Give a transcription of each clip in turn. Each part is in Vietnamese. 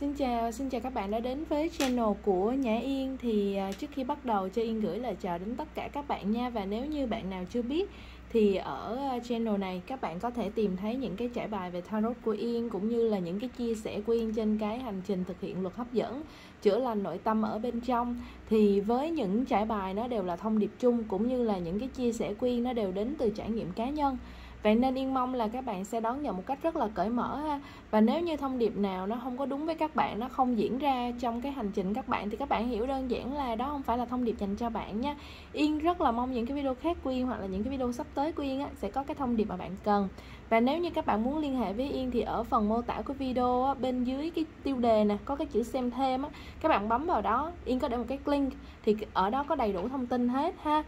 Xin chào các bạn đã đến với channel của Nhã Yên. Thì trước khi bắt đầu cho Yên gửi lời chào đến tất cả các bạn nha. Và nếu như bạn nào chưa biết thì ở channel này các bạn có thể tìm thấy những cái trải bài về tarot của Yên, cũng như là những cái chia sẻ của Yên trên cái hành trình thực hiện luật hấp dẫn, chữa lành nội tâm ở bên trong. Thì với những trải bài nó đều là thông điệp chung, cũng như là những cái chia sẻ của Yên nó đều đến từ trải nghiệm cá nhân. Vậy nên Yên mong là các bạn sẽ đón nhận một cách rất là cởi mở ha. Và nếu như thông điệp nào nó không có đúng với các bạn, nó không diễn ra trong cái hành trình các bạn, thì các bạn hiểu đơn giản là đó không phải là thông điệp dành cho bạn nha. Yên rất là mong những cái video khác của Yên, hoặc là những cái video sắp tới của Yên á, sẽ có cái thông điệp mà bạn cần. Và nếu như các bạn muốn liên hệ với Yên thì ở phần mô tả của video á, bên dưới cái tiêu đề nè, có cái chữ xem thêm á, các bạn bấm vào đó, Yên có để một cái link, thì ở đó có đầy đủ thông tin hết ha.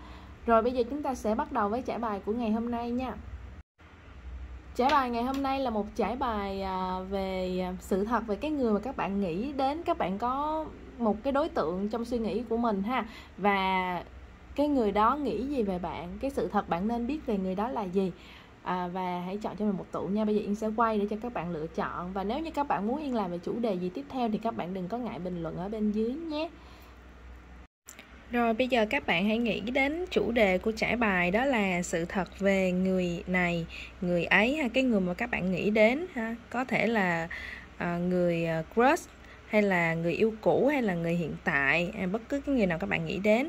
Rồi bây giờ chúng ta sẽ bắt đầu với trải bài của ngày hôm nay nha. Trải bài ngày hôm nay là một trải bài về sự thật về cái người mà các bạn nghĩ đến. Các bạn có một cái đối tượng trong suy nghĩ của mình ha, và cái người đó nghĩ gì về bạn, cái sự thật bạn nên biết về người đó là gì. Và hãy chọn cho mình một tụ nha. Bây giờ Yên sẽ quay để cho các bạn lựa chọn. Và nếu như các bạn muốn Yên làm về chủ đề gì tiếp theo thì các bạn đừng có ngại bình luận ở bên dưới nhé. Rồi bây giờ các bạn hãy nghĩ đến chủ đề của trải bài, đó là sự thật về người này, người ấy ha, cái người mà các bạn nghĩ đến ha. Có thể là người crush, hay là người yêu cũ, hay là người hiện tại, bất cứ cái người nào các bạn nghĩ đến,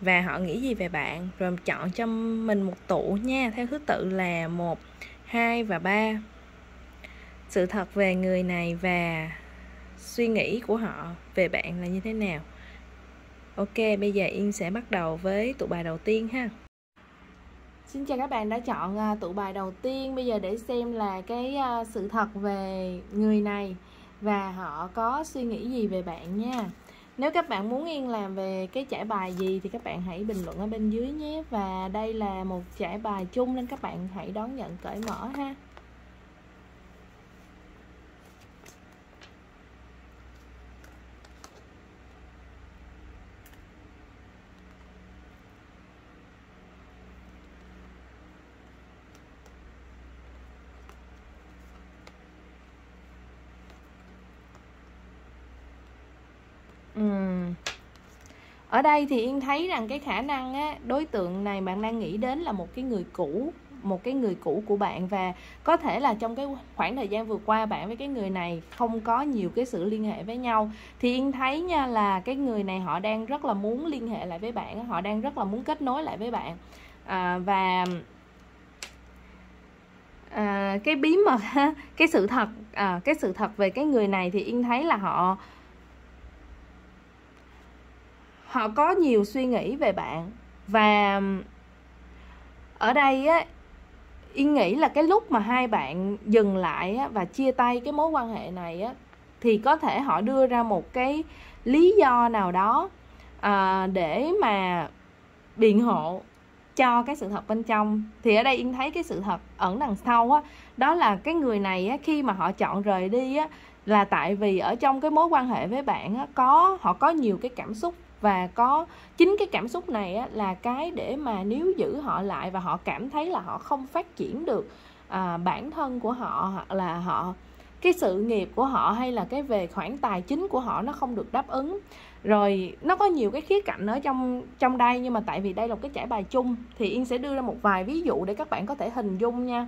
và họ nghĩ gì về bạn. Rồi chọn cho mình một tụ nha, theo thứ tự là 1, 2 và 3. Sự thật về người này và suy nghĩ của họ về bạn là như thế nào. Ok, bây giờ Yên sẽ bắt đầu với tụ bài đầu tiên ha. Xin chào các bạn đã chọn tụ bài đầu tiên. Bây giờ để xem là cái sự thật về người này và họ có suy nghĩ gì về bạn nha. Nếu các bạn muốn Yên làm về cái trải bài gì thì các bạn hãy bình luận ở bên dưới nhé. Và đây là một trải bài chung nên các bạn hãy đón nhận cởi mở ha. Ở đây thì Yên thấy rằng cái khả năng á, đối tượng này bạn đang nghĩ đến là một cái người cũ của bạn. Và có thể là trong cái khoảng thời gian vừa qua bạn với cái người này không có nhiều cái sự liên hệ với nhau. Thì Yên thấy nha, là cái người này họ đang rất là muốn liên hệ lại với bạn, họ đang rất là muốn kết nối lại với bạn. Cái bí mật, cái sự thật về cái người này thì Yên thấy là họ có nhiều suy nghĩ về bạn. Và ở đây á, Yên nghĩ là cái lúc mà hai bạn dừng lại á, và chia tay cái mối quan hệ này á, thì có thể họ đưa ra một cái lý do nào đó để mà biện hộ cho cái sự thật bên trong. Thì ở đây Yên thấy cái sự thật ẩn đằng sau á, đó là cái người này á, khi mà họ chọn rời đi á, là tại vì ở trong cái mối quan hệ với bạn á, họ có nhiều cái cảm xúc. Và có chính cái cảm xúc này á, là cái để mà níu giữ họ lại, và họ cảm thấy là họ không phát triển được bản thân của họ, hoặc là cái sự nghiệp của họ, hay là cái về khoản tài chính của họ nó không được đáp ứng. Rồi nó có nhiều cái khía cạnh ở trong đây, nhưng mà tại vì đây là một cái trải bài chung thì Yên sẽ đưa ra một vài ví dụ để các bạn có thể hình dung nha.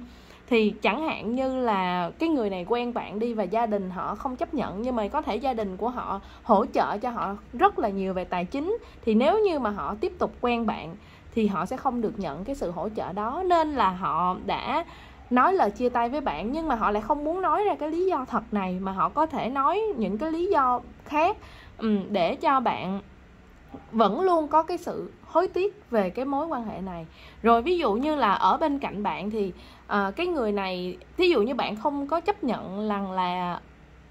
Thì chẳng hạn như là cái người này quen bạn đi, và gia đình họ không chấp nhận, nhưng mà có thể gia đình của họ hỗ trợ cho họ rất là nhiều về tài chính. Thì nếu như mà họ tiếp tục quen bạn thì họ sẽ không được nhận cái sự hỗ trợ đó, nên là họ đã nói lời chia tay với bạn. Nhưng mà họ lại không muốn nói ra cái lý do thật này, mà họ có thể nói những cái lý do khác để cho bạn vẫn luôn có cái sự hối tiếc về cái mối quan hệ này. Rồi ví dụ như là ở bên cạnh bạn thì cái người này, ví dụ như bạn không có chấp nhận rằng là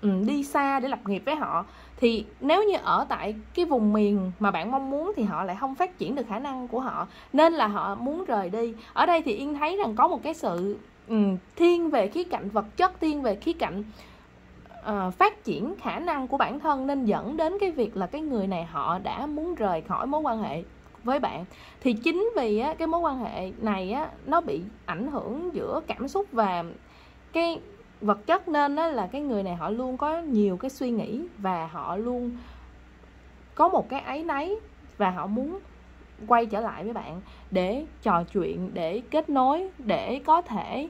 đi xa để lập nghiệp với họ, thì nếu như ở tại cái vùng miền mà bạn mong muốn thì họ lại không phát triển được khả năng của họ, nên là họ muốn rời đi. Ở đây thì Yên thấy rằng có một cái sự thiên về khía cạnh vật chất, thiên về khía cạnh phát triển khả năng của bản thân, nên dẫn đến cái việc là cái người này họ đã muốn rời khỏi mối quan hệ với bạn. Thì chính vì cái mối quan hệ này nó bị ảnh hưởng giữa cảm xúc và vật chất, nên á, là cái người này họ luôn có nhiều cái suy nghĩ và họ luôn có một cái áy náy, và họ muốn quay trở lại với bạn để trò chuyện, để kết nối, để có thể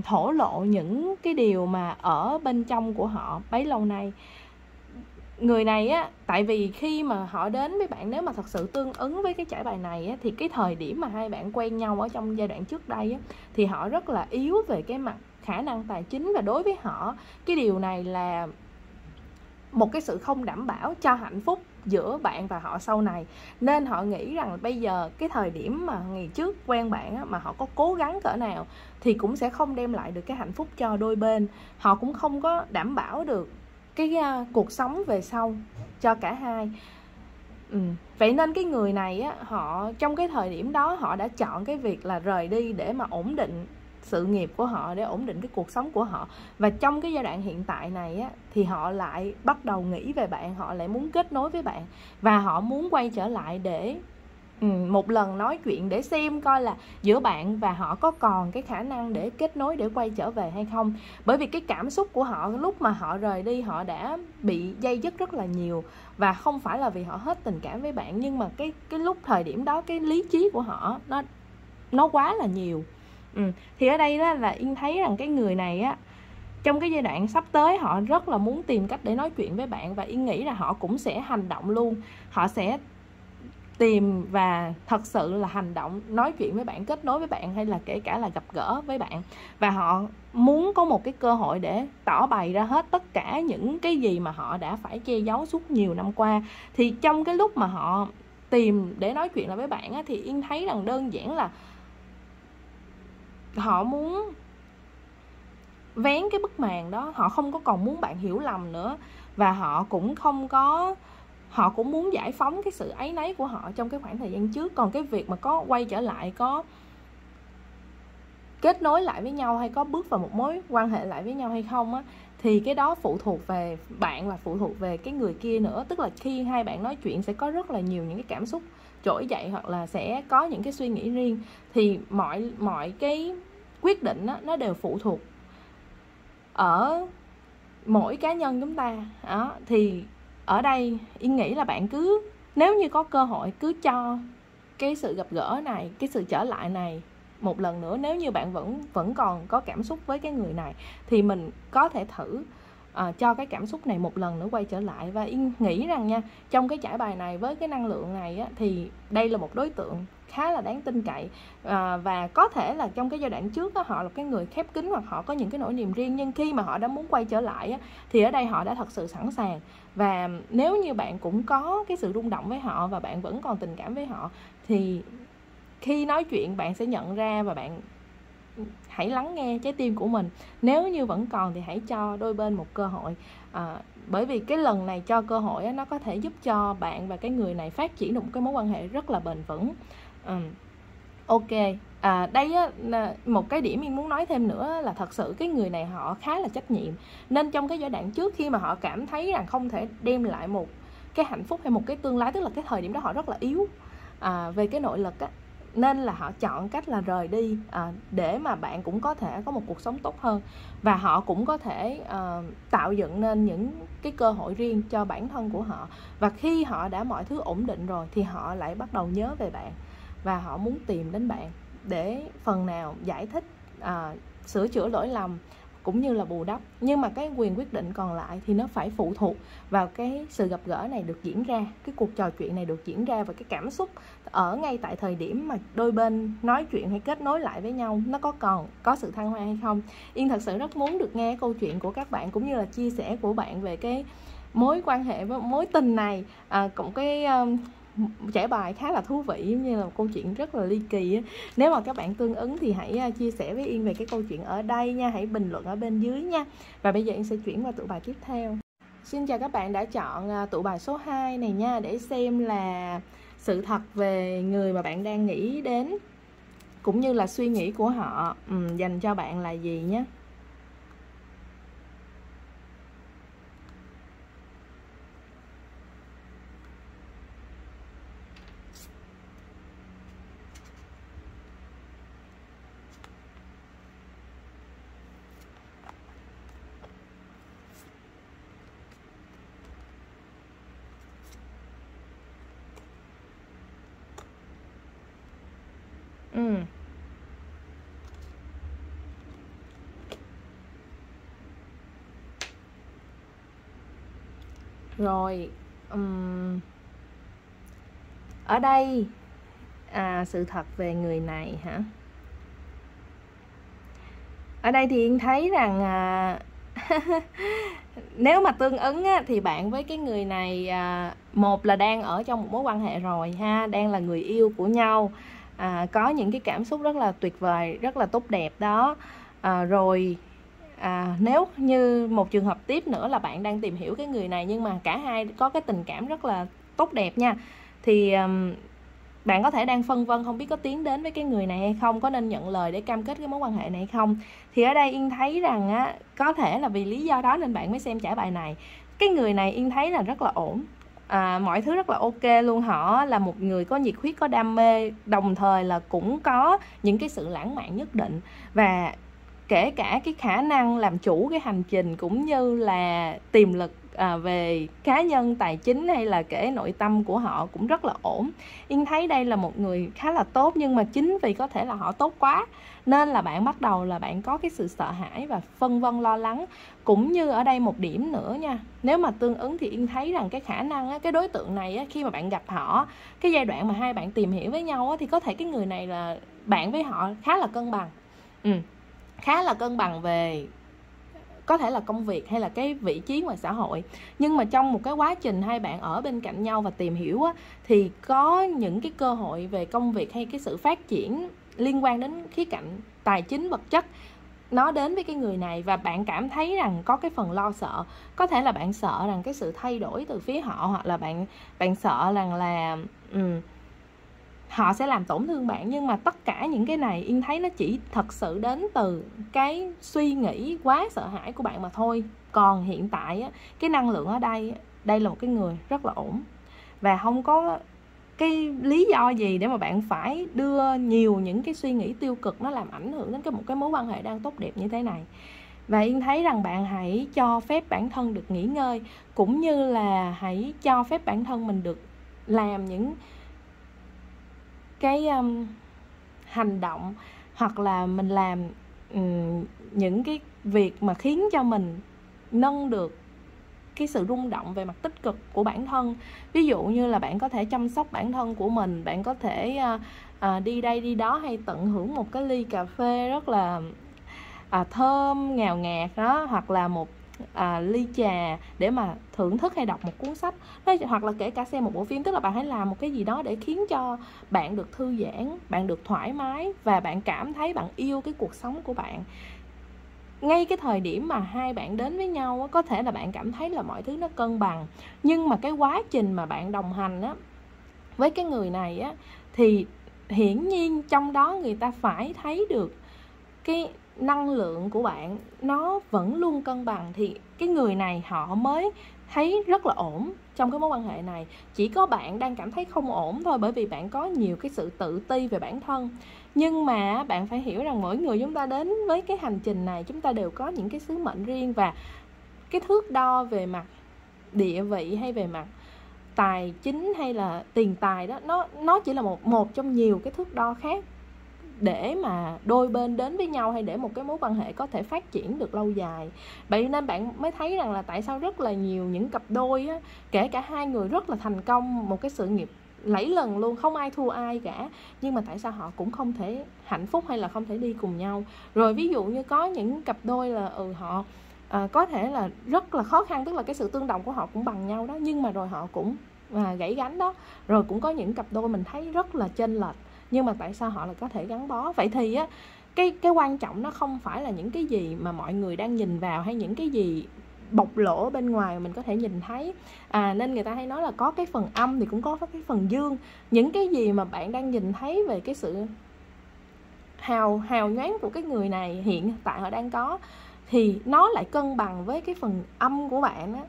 thổ lộ những cái điều mà ở bên trong của họ bấy lâu nay. Người này á, tại vì khi mà họ đến với bạn, nếu mà thật sự tương ứng với cái trải bài này á, thì cái thời điểm mà hai bạn quen nhau ở trong giai đoạn trước đây á, thì họ rất là yếu về cái mặt khả năng tài chính, và đối với họ cái điều này là một cái sự không đảm bảo cho hạnh phúc giữa bạn và họ sau này. Nên họ nghĩ rằng bây giờ cái thời điểm mà ngày trước quen bạn á, mà họ có cố gắng cỡ nào thì cũng sẽ không đem lại được cái hạnh phúc cho đôi bên. Họ cũng không có đảm bảo được cái cuộc sống về sau cho cả hai. Vậy nên cái người này á, họ trong cái thời điểm đó họ đã chọn cái việc là rời đi để mà ổn định sự nghiệp của họ, để ổn định cái cuộc sống của họ. Và trong cái giai đoạn hiện tại này á, thì họ lại bắt đầu nghĩ về bạn, họ lại muốn kết nối với bạn, và họ muốn quay trở lại để một lần nói chuyện, để xem coi là giữa bạn và họ có còn cái khả năng để kết nối, để quay trở về hay không. Bởi vì cái cảm xúc của họ lúc mà họ rời đi, họ đã bị day dứt rất là nhiều, và không phải là vì họ hết tình cảm với bạn, nhưng mà cái lúc thời điểm đó cái lý trí của họ nó quá là nhiều. Thì ở đây đó là Yên thấy rằng cái người này á, trong cái giai đoạn sắp tới họ rất là muốn tìm cách để nói chuyện với bạn, và Yên nghĩ là họ cũng sẽ hành động luôn. Họ sẽ tìm và thật sự là hành động, nói chuyện với bạn, kết nối với bạn, hay là kể cả là gặp gỡ với bạn. Và họ muốn có một cái cơ hội để tỏ bày ra hết tất cả những cái gì mà họ đã phải che giấu suốt nhiều năm qua. Thì trong cái lúc mà họ tìm để nói chuyện lại với bạn á, thì Yên thấy rằng đơn giản là họ muốn vén cái bức màn đó. Họ không có còn muốn bạn hiểu lầm nữa, và họ cũng muốn giải phóng cái sự áy náy của họ trong cái khoảng thời gian trước. Còn cái việc mà có quay trở lại, có kết nối lại với nhau, hay có bước vào một mối quan hệ lại với nhau hay không á, thì cái đó phụ thuộc về bạn và phụ thuộc về cái người kia nữa. Tức là khi hai bạn nói chuyện sẽ có rất là nhiều những cái cảm xúc trỗi dậy, hoặc là sẽ có những cái suy nghĩ riêng. Thì mọi cái quyết định đó, nó đều phụ thuộc ở mỗi cá nhân chúng ta đó. Thì ở đây Yên nghĩ là bạn cứ, nếu như có cơ hội, cứ cho cái sự gặp gỡ này, cái sự trở lại này một lần nữa. Nếu như bạn vẫn còn có cảm xúc với cái người này, thì mình có thể thử cho cái cảm xúc này một lần nữa quay trở lại. Và Yên nghĩ rằng nha, trong cái trải bài này với cái năng lượng này á, thì đây là một đối tượng khá là đáng tin cậy. Và có thể là trong cái giai đoạn trước á, họ là cái người khép kín, hoặc họ có những cái nỗi niềm riêng, nhưng khi mà họ đã muốn quay trở lại á, thì ở đây họ đã thật sự sẵn sàng. Và nếu như bạn cũng có cái sự rung động với họ, và bạn vẫn còn tình cảm với họ, thì khi nói chuyện bạn sẽ nhận ra, và bạn hãy lắng nghe trái tim của mình. Nếu như vẫn còn thì hãy cho đôi bên một cơ hội. Bởi vì cái lần này cho cơ hội á, nó có thể giúp cho bạn và cái người này phát triển được một cái mối quan hệ rất là bền vững. Ok, đây á, một cái điểm Yên muốn nói thêm nữa là thật sự cái người này họ khá là trách nhiệm. Nên trong cái giai đoạn trước, khi mà họ cảm thấy rằng không thể đem lại một cái hạnh phúc hay một cái tương lai, tức là cái thời điểm đó họ rất là yếu về cái nội lực á, nên là họ chọn cách là rời đi để mà bạn cũng có thể có một cuộc sống tốt hơn. Và họ cũng có thể tạo dựng nên những cái cơ hội riêng cho bản thân của họ. Và khi họ đã mọi thứ ổn định rồi, thì họ lại bắt đầu nhớ về bạn, và họ muốn tìm đến bạn để phần nào giải thích, sửa chữa lỗi lầm, cũng như là bù đắp. Nhưng mà cái quyền quyết định còn lại thì nó phải phụ thuộc vào cái sự gặp gỡ này được diễn ra, cái cuộc trò chuyện này được diễn ra, và cái cảm xúc ở ngay tại thời điểm mà đôi bên nói chuyện hay kết nối lại với nhau, nó còn có sự thăng hoa hay không. Yên thật sự rất muốn được nghe câu chuyện của các bạn, cũng như là chia sẻ của bạn về cái mối quan hệ với mối tình này. Cũng cái trải bài khá là thú vị, giống như là một câu chuyện rất là ly kỳ á. Nếu mà các bạn tương ứng thì hãy chia sẻ với Yên về cái câu chuyện ở đây nha, hãy bình luận ở bên dưới nha. Và bây giờ Yên sẽ chuyển qua tụ bài tiếp theo. Xin chào các bạn đã chọn tụ bài số 2 này nha, để xem là sự thật về người mà bạn đang nghĩ đến, cũng như là suy nghĩ của họ dành cho bạn là gì nhé. Ừ. Rồi, ở đây sự thật về người này hả? Ở đây thì Yên thấy rằng nếu mà tương ứng á, thì bạn với cái người này một là đang ở trong một mối quan hệ rồi ha, đang là người yêu của nhau, có những cái cảm xúc rất là tuyệt vời, rất là tốt đẹp đó. Rồi nếu như một trường hợp tiếp nữa là bạn đang tìm hiểu cái người này nhưng mà cả hai có cái tình cảm rất là tốt đẹp nha, thì bạn có thể đang phân vân không biết có tiến đến với cái người này hay không, có nên nhận lời để cam kết cái mối quan hệ này hay không. Thì ở đây Yên thấy rằng á, có thể là vì lý do đó nên bạn mới xem trải bài này. Cái người này Yên thấy là rất là ổn, mọi thứ rất là ok luôn. Họ là một người có nhiệt huyết, có đam mê, đồng thời là cũng có những cái sự lãng mạn nhất định, và kể cả cái khả năng làm chủ cái hành trình cũng như là tiềm lực về cá nhân, tài chính hay là kể nội tâm của họ cũng rất là ổn. Yên thấy đây là một người khá là tốt, nhưng mà chính vì có thể là họ tốt quá nên là bạn bắt đầu là bạn có cái sự sợ hãi và phân vân lo lắng. Cũng như ở đây một điểm nữa nha, nếu mà tương ứng thì Yên thấy rằng cái khả năng cái đối tượng này khi mà bạn gặp họ, cái giai đoạn mà hai bạn tìm hiểu với nhau thì có thể cái người này là bạn với họ khá là cân bằng, khá là cân bằng về có thể là công việc hay là cái vị trí ngoài xã hội. Nhưng mà trong một cái quá trình hai bạn ở bên cạnh nhau và tìm hiểu thì có những cái cơ hội về công việc hay cái sự phát triển liên quan đến khía cạnh tài chính vật chất nó đến với cái người này, và bạn cảm thấy rằng có cái phần lo sợ. Có thể là bạn sợ rằng cái sự thay đổi từ phía họ, hoặc là bạn sợ rằng là họ sẽ làm tổn thương bạn. Nhưng mà tất cả những cái này Yên thấy nó chỉ thật sự đến từ cái suy nghĩ quá sợ hãi của bạn mà thôi. Còn hiện tại cái năng lượng ở đây là một cái người rất là ổn, và không có cái lý do gì để mà bạn phải đưa nhiều những cái suy nghĩ tiêu cực nó làm ảnh hưởng đến một cái mối quan hệ đang tốt đẹp như thế này. Và Yên thấy rằng bạn hãy cho phép bản thân được nghỉ ngơi, cũng như là hãy cho phép bản thân mình được làm những cái hành động, hoặc là mình làm những cái việc mà khiến cho mình nâng được cái sự rung động về mặt tích cực của bản thân. Ví dụ như là bạn có thể chăm sóc bản thân của mình, bạn có thể đi đây đi đó, hay tận hưởng một cái ly cà phê rất là thơm ngào ngạt đó, hoặc là một ly trà để mà thưởng thức, hay đọc một cuốn sách, hoặc là kể cả xem một bộ phim. Tức là bạn hãy làm một cái gì đó để khiến cho bạn được thư giãn, bạn được thoải mái, và bạn cảm thấy bạn yêu cái cuộc sống của bạn. Ngay cái thời điểm mà hai bạn đến với nhau có thể là bạn cảm thấy là mọi thứ nó cân bằng, nhưng mà cái quá trình mà bạn đồng hành với cái người này thì hiển nhiên trong đó người ta phải thấy được cái năng lượng của bạn nó vẫn luôn cân bằng, thì cái người này họ mới thấy rất là ổn trong cái mối quan hệ này. Chỉ có bạn đang cảm thấy không ổn thôi, bởi vì bạn có nhiều cái sự tự ti về bản thân. Nhưng mà bạn phải hiểu rằng mỗi người chúng ta đến với cái hành trình này, chúng ta đều có những cái sứ mệnh riêng, và cái thước đo về mặt địa vị hay về mặt tài chính hay là tiền tài đó, nó chỉ là một trong nhiều cái thước đo khác để mà đôi bên đến với nhau, hay để một cái mối quan hệ có thể phát triển được lâu dài. Vậy nên bạn mới thấy rằng là tại sao rất là nhiều những cặp đôi kể cả hai người rất là thành công, một cái sự nghiệp lẫy lừng luôn, không ai thua ai cả, nhưng mà tại sao họ cũng không thể hạnh phúc hay là không thể đi cùng nhau. Rồi ví dụ như có những cặp đôi là họ có thể là rất là khó khăn, tức là cái sự tương đồng của họ cũng bằng nhau đó, nhưng mà rồi họ cũng gãy gánh đó. Rồi cũng có những cặp đôi mình thấy rất là chênh lệch, nhưng mà tại sao họ lại có thể gắn bó. Vậy thì cái quan trọng nó không phải là những cái gì mà mọi người đang nhìn vào, hay những cái gì bộc lộ bên ngoài mà mình có thể nhìn thấy. Nên người ta hay nói là có cái phần âm thì cũng có cái phần dương. Những cái gì mà bạn đang nhìn thấy về cái sự hào nhoáng của cái người này hiện tại họ đang có, thì nó lại cân bằng với cái phần âm của bạn á.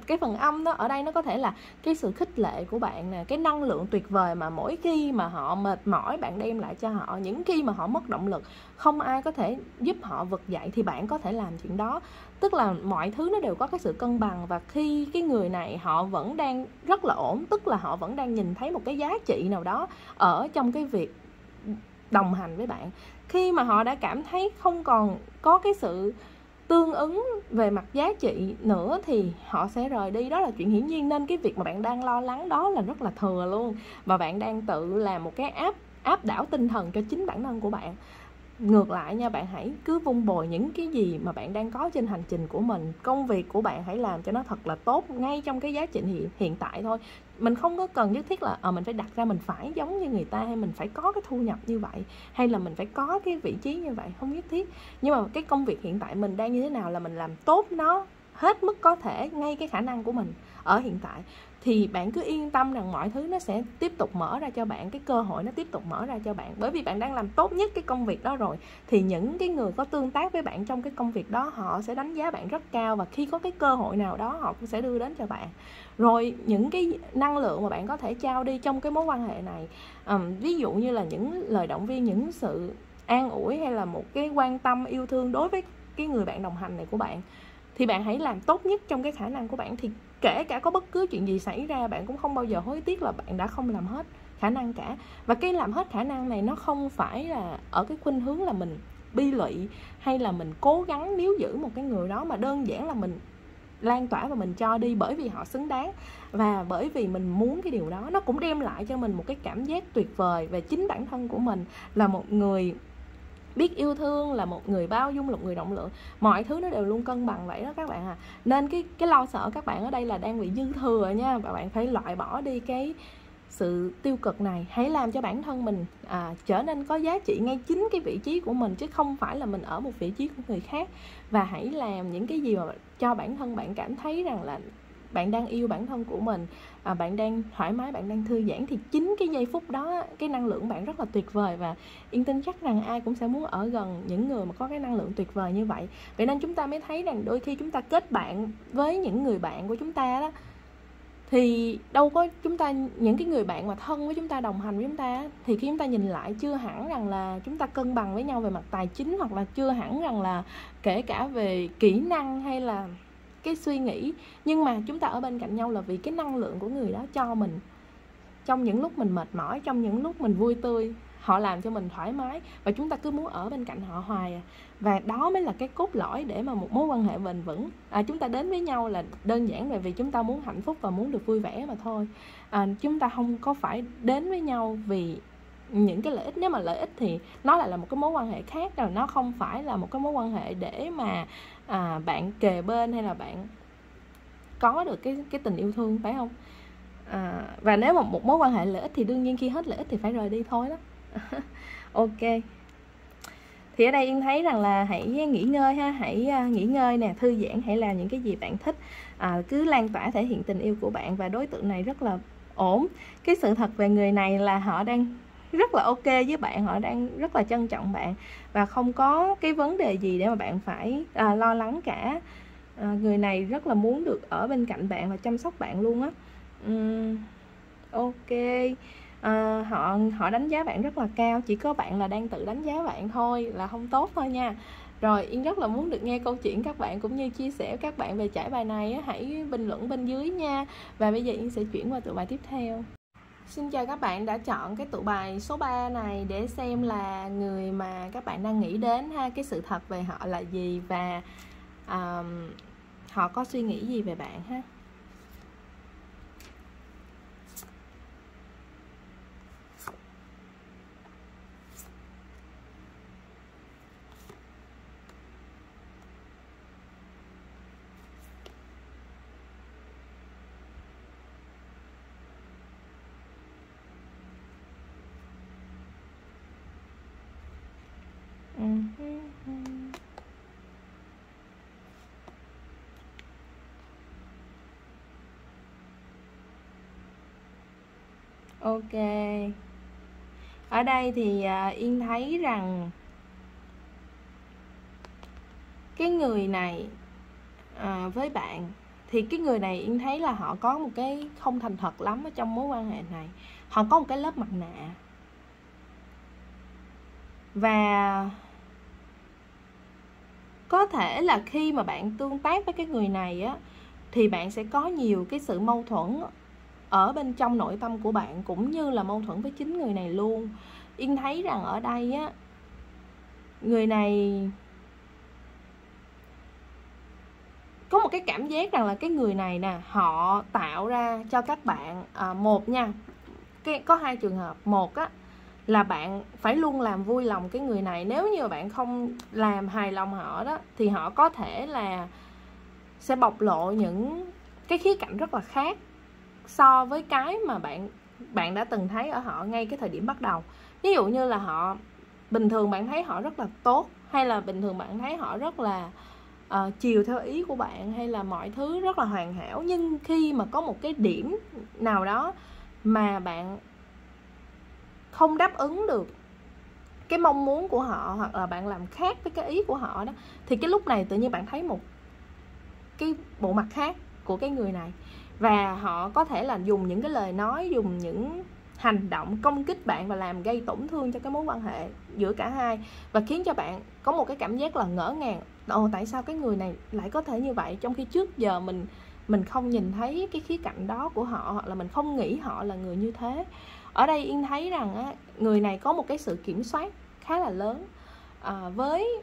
Cái phần âm đó ở đây nó có thể là cái sự khích lệ của bạn nè, cái năng lượng tuyệt vời mà mỗi khi mà họ mệt mỏi bạn đem lại cho họ. Những khi mà họ mất động lực, không ai có thể giúp họ vực dậy, thì bạn có thể làm chuyện đó. Tức là mọi thứ nó đều có cái sự cân bằng. Và khi cái người này họ vẫn đang rất là ổn, tức là họ vẫn đang nhìn thấy một cái giá trị nào đó ở trong cái việc đồng hành với bạn. Khi mà họ đã cảm thấy không còn có cái sự tương ứng về mặt giá trị nữa thì họ sẽ rời đi, đó là chuyện hiển nhiên. Nên cái việc mà bạn đang lo lắng đó là rất là thừa luôn, và bạn đang tự làm một cái áp đảo tinh thần cho chính bản thân của bạn. Ngược lại nha, bạn hãy cứ vun bồi những cái gì mà bạn đang có trên hành trình của mình. Công việc của bạn hãy làm cho nó thật là tốt ngay trong cái giá trị hiện tại thôi. Mình không có cần nhất thiết là mình phải đặt ra mình phải giống như người ta, hay mình phải có cái thu nhập như vậy, hay là mình phải có cái vị trí như vậy, không nhất thiết. Nhưng mà cái công việc hiện tại mình đang như thế nào là mình làm tốt nó hết mức có thể, ngay cái khả năng của mình ở hiện tại, thì bạn cứ yên tâm rằng mọi thứ nó sẽ tiếp tục mở ra cho bạn, cái cơ hội nó tiếp tục mở ra cho bạn. Bởi vì bạn đang làm tốt nhất cái công việc đó rồi, thì những cái người có tương tác với bạn trong cái công việc đó, họ sẽ đánh giá bạn rất cao, và khi có cái cơ hội nào đó họ cũng sẽ đưa đến cho bạn. Rồi những cái năng lượng mà bạn có thể trao đi trong cái mối quan hệ này, ví dụ như là những lời động viên, những sự an ủi, hay là một cái quan tâm yêu thương đối với cái người bạn đồng hành này của bạn, thì bạn hãy làm tốt nhất trong cái khả năng của bạn. Thì kể cả có bất cứ chuyện gì xảy ra, bạn cũng không bao giờ hối tiếc là bạn đã không làm hết khả năng cả. Và cái làm hết khả năng này nó không phải là ở cái khuynh hướng là mình bi lụy, hay là mình cố gắng níu giữ một cái người đó, mà đơn giản là mình lan tỏa và mình cho đi bởi vì họ xứng đáng, và bởi vì mình muốn cái điều đó. Nó cũng đem lại cho mình một cái cảm giác tuyệt vời về chính bản thân của mình, là một người biết yêu thương, là một người bao dung, là một người rộng lượng. Mọi thứ nó đều luôn cân bằng vậy đó các bạn à. Nên cái lo sợ các bạn ở đây là đang bị dư thừa nha, và bạn phải loại bỏ đi cái sự tiêu cực này. Hãy làm cho bản thân mình trở nên có giá trị ngay chính cái vị trí của mình, chứ không phải là mình ở một vị trí của người khác. Và hãy làm những cái gì mà cho bản thân bạn cảm thấy rằng là bạn đang yêu bản thân của mình, bạn đang thoải mái, bạn đang thư giãn, thì chính cái giây phút đó cái năng lượng bạn rất là tuyệt vời. Và Yên tin chắc rằng ai cũng sẽ muốn ở gần những người mà có cái năng lượng tuyệt vời như vậy. Vậy nên chúng ta mới thấy rằng đôi khi chúng ta kết bạn với những người bạn của chúng ta đó, thì đâu có chúng ta, những cái người bạn mà thân với chúng ta, đồng hành với chúng ta, thì khi chúng ta nhìn lại chưa hẳn rằng là chúng ta cân bằng với nhau về mặt tài chính, hoặc là chưa hẳn rằng là kể cả về kỹ năng hay là cái suy nghĩ. Nhưng mà chúng ta ở bên cạnh nhau là vì cái năng lượng của người đó cho mình trong những lúc mình mệt mỏi, trong những lúc mình vui tươi, họ làm cho mình thoải mái, và chúng ta cứ muốn ở bên cạnh họ hoài. Và đó mới là cái cốt lõi để mà một mối quan hệ bền vững. Chúng ta đến với nhau là đơn giản là vì chúng ta muốn hạnh phúc và muốn được vui vẻ mà thôi. Chúng ta không có phải đến với nhau vì những cái lợi ích. Nếu mà lợi ích thì nó lại là một cái mối quan hệ khác, rồi nó không phải là một cái mối quan hệ để mà bạn kề bên, hay là bạn có được cái tình yêu thương, phải không? Và nếu mà một mối quan hệ lợi ích thì đương nhiên khi hết lợi ích thì phải rời đi thôi đó. Ok, thì ở đây Yên thấy rằng là hãy nghỉ ngơi ha, hãy nghỉ ngơi nè, thư giãn, hãy làm những cái gì bạn thích, cứ lan tỏa, thể hiện tình yêu của bạn. Và đối tượng này rất là ổn. Cái sự thật về người này là họ đang rất là ok với bạn, họ đang rất là trân trọng bạn, và không có cái vấn đề gì để mà bạn phải lo lắng cả. Người này rất là muốn được ở bên cạnh bạn và chăm sóc bạn luôn á. Ok, họ đánh giá bạn rất là cao, chỉ có bạn là đang tự đánh giá bạn thôi, là không tốt thôi nha. Rồi Yên rất là muốn được nghe câu chuyện các bạn cũng như chia sẻ các bạn về trải bài này á, hãy bình luận bên dưới nha. Và bây giờ Yên sẽ chuyển qua tựa bài tiếp theo. Xin chào các bạn đã chọn cái tựa bài số 3 này để xem là người mà các bạn đang nghĩ đến ha, cái sự thật về họ là gì, và họ có suy nghĩ gì về bạn ha. Ok, ở đây thì Yên thấy rằng cái người này với bạn, thì cái người này Yên thấy là họ có một cái không thành thật lắm ở trong mối quan hệ này. Họ có một cái lớp mặt nạ, và có thể là khi mà bạn tương tác với cái người này á, thì bạn sẽ có nhiều cái sự mâu thuẫn ở bên trong nội tâm của bạn, cũng như là mâu thuẫn với chính người này luôn. Yên thấy rằng ở đây á, người này có một cái cảm giác rằng là cái người này nè, họ tạo ra cho các bạn một nha, có hai trường hợp. Một á là bạn phải luôn làm vui lòng cái người này. Nếu như bạn không làm hài lòng họ đó, thì họ có thể là sẽ bộc lộ những cái khía cạnh rất là khác so với cái mà bạn đã từng thấy ở họ ngay cái thời điểm bắt đầu. Ví dụ như là họ bình thường bạn thấy họ rất là tốt, hay là bình thường bạn thấy họ rất là chiều theo ý của bạn, hay là mọi thứ rất là hoàn hảo. Nhưng khi mà có một cái điểm nào đó mà bạn không đáp ứng được cái mong muốn của họ, hoặc là bạn làm khác với cái ý của họ đó, thì cái lúc này tự nhiên bạn thấy một cái bộ mặt khác của cái người này. Và họ có thể là dùng những cái lời nói, dùng những hành động công kích bạn và làm gây tổn thương cho cái mối quan hệ giữa cả hai, và khiến cho bạn có một cái cảm giác là ngỡ ngàng. Tại sao cái người này lại có thể như vậy, trong khi trước giờ mình không nhìn thấy cái khía cạnh đó của họ, hoặc là mình không nghĩ họ là người như thế. Ở đây Yên thấy rằng á, người này có một cái sự kiểm soát khá là lớn với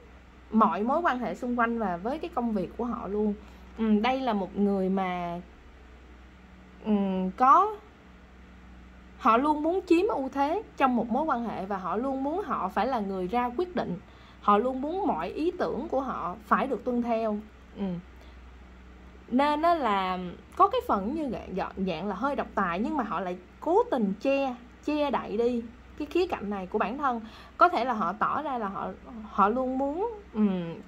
mọi mối quan hệ xung quanh và với cái công việc của họ luôn. Đây là một người mà họ luôn muốn chiếm ưu thế trong một mối quan hệ, và họ luôn muốn họ phải là người ra quyết định. Họ luôn muốn mọi ý tưởng của họ phải được tuân theo. Nên đó là có cái phần như dạng là hơi độc tài, nhưng mà họ lại cố tình che đậy đi cái khía cạnh này của bản thân. Có thể là họ tỏ ra là họ luôn muốn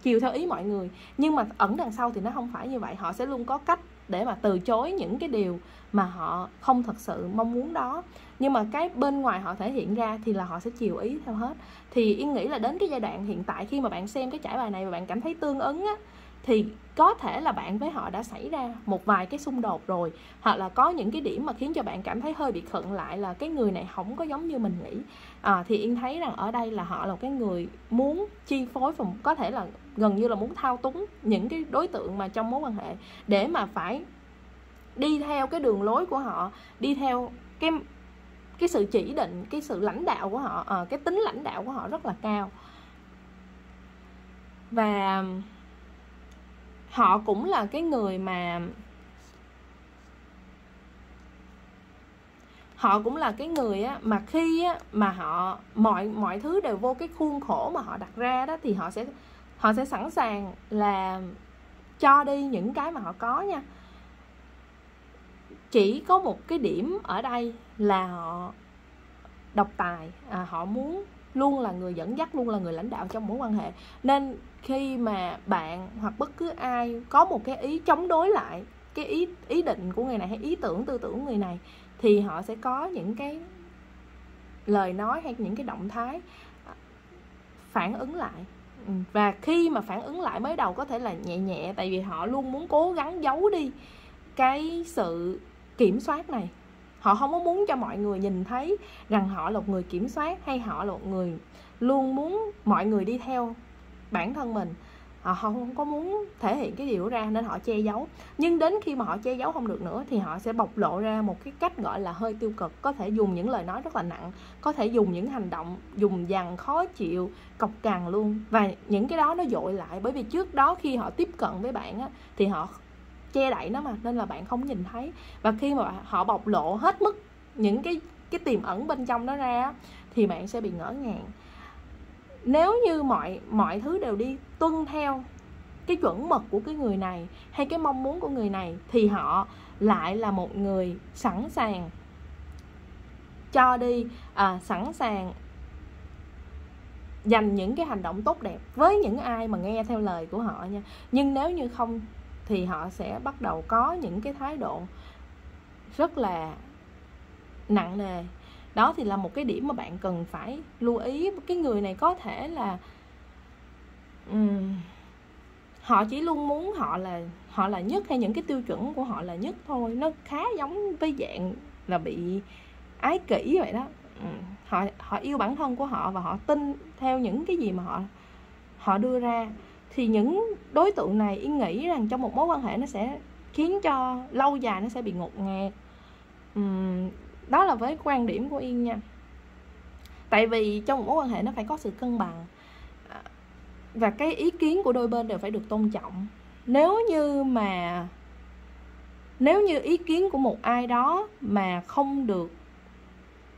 chiều theo ý mọi người, nhưng mà ẩn đằng sau thì nó không phải như vậy. Họ sẽ luôn có cách để mà từ chối những cái điều mà họ không thật sự mong muốn đó, nhưng mà cái bên ngoài họ thể hiện ra thì là họ sẽ chiều ý theo hết. Thì Yên nghĩ là đến cái giai đoạn hiện tại, khi mà bạn xem cái trải bài này và bạn cảm thấy tương ứng á, thì có thể là bạn với họ đã xảy ra một vài cái xung đột rồi, hoặc là có những cái điểm mà khiến cho bạn cảm thấy hơi bị khựng lại, là cái người này không có giống như mình nghĩ. Thì Yên thấy rằng ở đây là họ là cái người muốn chi phối, và có thể là gần như là muốn thao túng những cái đối tượng mà trong mối quan hệ, để mà phải đi theo cái đường lối của họ, đi theo cái sự chỉ định, cái sự lãnh đạo của họ, cái tính lãnh đạo của họ rất là cao. Và họ cũng là cái người mà mà khi á, mà họ mọi thứ đều vô cái khuôn khổ mà họ đặt ra đó, thì họ sẽ sẵn sàng là cho đi những cái mà họ có nha. Chỉ có một cái điểm ở đây là họ độc tài, họ muốn luôn là người dẫn dắt, luôn là người lãnh đạo trong mối quan hệ. Nên khi mà bạn hoặc bất cứ ai có một cái ý chống đối lại cái ý định của người này, hay ý tưởng tư tưởng của người này, thì họ sẽ có những cái lời nói hay những cái động thái phản ứng lại. Và khi mà phản ứng lại mới đầu có thể là nhẹ nhẹ, tại vì họ luôn muốn cố gắng giấu đi cái sự kiểm soát này. Họ không có muốn cho mọi người nhìn thấy rằng họ là một người kiểm soát, hay họ là một người luôn muốn mọi người đi theo bản thân mình. Họ không có muốn thể hiện cái điều đó ra, nên họ che giấu. Nhưng đến khi mà họ che giấu không được nữa, thì họ sẽ bộc lộ ra một cái cách gọi là hơi tiêu cực. Có thể dùng những lời nói rất là nặng, có thể dùng những hành động dùng dằng, khó chịu, cộc cằn luôn. Và những cái đó nó dội lại, bởi vì trước đó khi họ tiếp cận với bạn á, thì họ che đậy nó mà, nên là bạn không nhìn thấy. Và khi mà họ bộc lộ hết mức những cái tiềm ẩn bên trong đó ra, thì bạn sẽ bị ngỡ ngàng. Nếu như mọi thứ đều đi tuân theo cái chuẩn mực của cái người này, hay cái mong muốn của người này, thì họ lại là một người sẵn sàng cho đi, sẵn sàng dành những cái hành động tốt đẹp với những ai mà nghe theo lời của họ nha. Nhưng nếu như không, thì họ sẽ bắt đầu có những cái thái độ rất là nặng nề. Đó thì là một cái điểm mà bạn cần phải lưu ý. Cái người này có thể là họ chỉ luôn muốn họ là nhất, hay những cái tiêu chuẩn của họ là nhất thôi. Nó khá giống với dạng là bị ái kỷ vậy đó. Họ yêu bản thân của họ, và họ tin theo những cái gì mà họ đưa ra. Thì những đối tượng này Yên nghĩ rằng trong một mối quan hệ nó sẽ khiến cho lâu dài nó sẽ bị ngột ngạt. Đó là với quan điểm của Yên nha. Tại vì trong một mối quan hệ nó phải có sự cân bằng, và cái ý kiến của đôi bên đều phải được tôn trọng. Nếu như ý kiến của một ai đó mà không được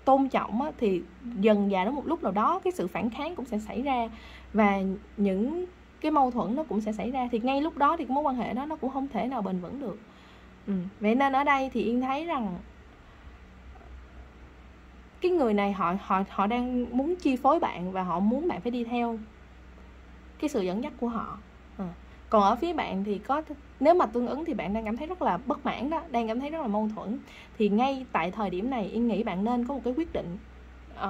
tôn trọng á, thì dần dà đến một lúc nào đó cái sự phản kháng cũng sẽ xảy ra, và những cái mâu thuẫn nó cũng sẽ xảy ra. Thì ngay lúc đó thì cái mối quan hệ đó nó cũng không thể nào bền vững được. Vậy nên ở đây thì Yên thấy rằng cái người này họ đang muốn chi phối bạn, và họ muốn bạn phải đi theo cái sự dẫn dắt của họ. Còn ở phía bạn thì nếu mà tương ứng thì bạn đang cảm thấy rất là bất mãn đó, đang cảm thấy rất là mâu thuẫn. Thì ngay tại thời điểm này Yên nghĩ bạn nên có một cái quyết định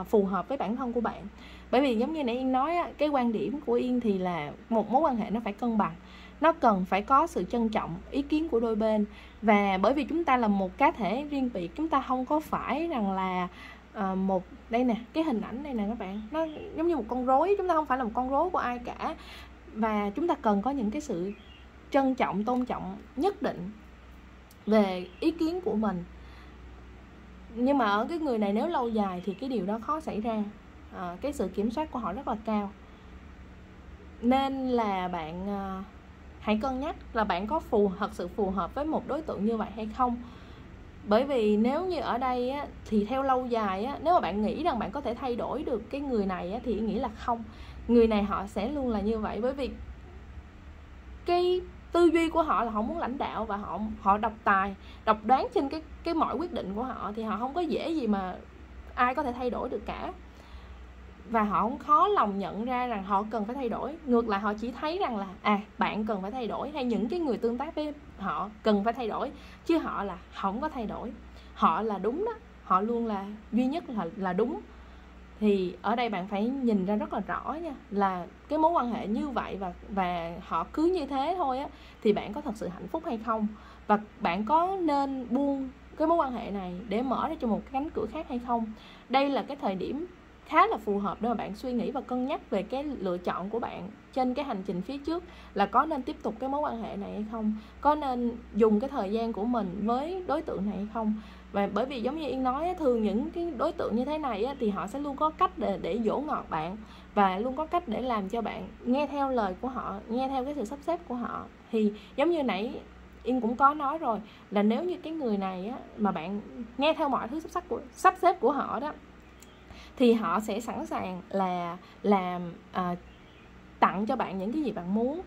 phù hợp với bản thân của bạn. Bởi vì giống như nãy Yên nói á, cái quan điểm của Yên thì là một mối quan hệ nó phải cân bằng, nó cần phải có sự trân trọng ý kiến của đôi bên. Và bởi vì chúng ta là một cá thể riêng biệt, chúng ta không có phải rằng là đây nè, cái hình ảnh này nè các bạn, nó giống như một con rối. Chúng ta không phải là một con rối của ai cả, và chúng ta cần có những cái sự trân trọng, tôn trọng nhất định về ý kiến của mình. Nhưng mà ở cái người này nếu lâu dài thì cái điều đó khó xảy ra. Cái sự kiểm soát của họ rất là cao. Nên là bạn hãy cân nhắc là bạn có thật sự phù hợp với một đối tượng như vậy hay không. Bởi vì nếu như ở đây á, thì theo lâu dài á, nếu mà bạn nghĩ rằng bạn có thể thay đổi được cái người này á, thì nghĩ là không. Người này họ sẽ luôn là như vậy. Bởi vì cái tư duy của họ là họ muốn lãnh đạo, và họ độc tài, độc đoán trên cái mọi quyết định của họ. Thì họ không có dễ gì mà ai có thể thay đổi được cả. Và họ không khó lòng nhận ra rằng họ cần phải thay đổi. Ngược lại họ chỉ thấy rằng là bạn cần phải thay đổi, hay những cái người tương tác với họ cần phải thay đổi, chứ họ là không có thay đổi. Họ là đúng đó, họ luôn là duy nhất là đúng. Thì ở đây bạn phải nhìn ra rất là rõ nha, là cái mối quan hệ như vậy và họ cứ như thế thôi á, thì bạn có thật sự hạnh phúc hay không, và bạn có nên buông cái mối quan hệ này để mở ra cho một cái cánh cửa khác hay không. Đây là cái thời điểm khá là phù hợp để mà bạn suy nghĩ và cân nhắc về cái lựa chọn của bạn trên cái hành trình phía trước, là có nên tiếp tục cái mối quan hệ này hay không, có nên dùng cái thời gian của mình với đối tượng này hay không. Và bởi vì giống như Yên nói, thường những cái đối tượng như thế này thì họ sẽ luôn có cách để dỗ ngọt bạn, và luôn có cách để làm cho bạn nghe theo lời của họ, nghe theo cái sự sắp xếp của họ. Thì giống như nãy Yên cũng có nói rồi, là nếu như cái người này mà bạn nghe theo mọi thứ sắp xếp của họ đó, thì họ sẽ sẵn sàng là làm tặng cho bạn những cái gì bạn muốn,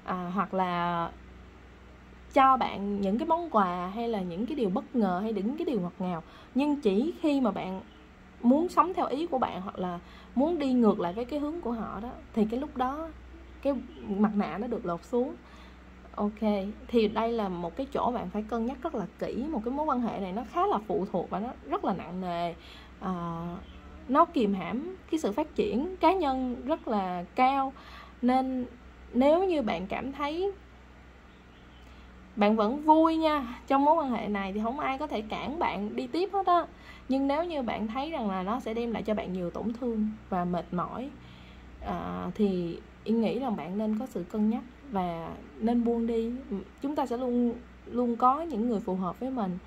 hoặc là cho bạn những cái món quà, hay là những cái điều bất ngờ, hay những cái điều ngọt ngào. Nhưng chỉ khi mà bạn muốn sống theo ý của bạn, hoặc là muốn đi ngược lại với cái hướng của họ đó, thì cái lúc đó cái mặt nạ nó được lột xuống. Ok, thì đây là một cái chỗ bạn phải cân nhắc rất là kỹ. Một cái mối quan hệ này nó khá là phụ thuộc và nó rất là nặng nề. Nó kìm hãm cái sự phát triển cá nhân rất là cao. Nên nếu như bạn cảm thấy bạn vẫn vui nha trong mối quan hệ này, thì không ai có thể cản bạn đi tiếp hết á. Nhưng nếu như bạn thấy rằng là nó sẽ đem lại cho bạn nhiều tổn thương và mệt mỏi, thì Yên nghĩ rằng bạn nên có sự cân nhắc và nên buông đi. Chúng ta sẽ luôn có những người phù hợp với mình,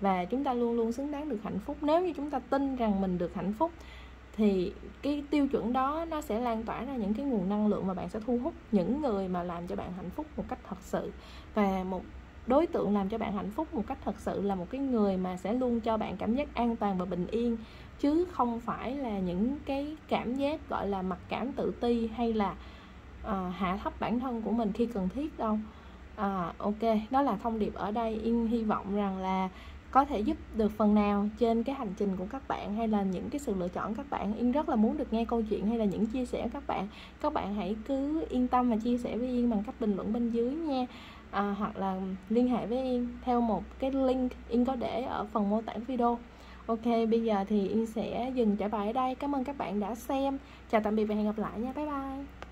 và chúng ta luôn luôn xứng đáng được hạnh phúc. Nếu như chúng ta tin rằng mình được hạnh phúc, thì cái tiêu chuẩn đó nó sẽ lan tỏa ra những cái nguồn năng lượng, mà bạn sẽ thu hút những người mà làm cho bạn hạnh phúc một cách thật sự. Và một đối tượng làm cho bạn hạnh phúc một cách thật sự là một cái người mà sẽ luôn cho bạn cảm giác an toàn và bình yên, chứ không phải là những cái cảm giác gọi là mặc cảm, tự ti, hay là hạ thấp bản thân của mình khi cần thiết đâu. Ok, đó là thông điệp ở đây. Yên hy vọng rằng là có thể giúp được phần nào trên cái hành trình của các bạn, hay là những cái sự lựa chọn các bạn. Yên rất là muốn được nghe câu chuyện hay là những chia sẻ các bạn. Các bạn hãy cứ yên tâm và chia sẻ với Yên bằng cách bình luận bên dưới nha. Hoặc là liên hệ với Yên theo một cái link Yên có để ở phần mô tả video. Ok, bây giờ thì Yên sẽ dừng trả bài ở đây. Cảm ơn các bạn đã xem. Chào tạm biệt và hẹn gặp lại nha. Bye bye.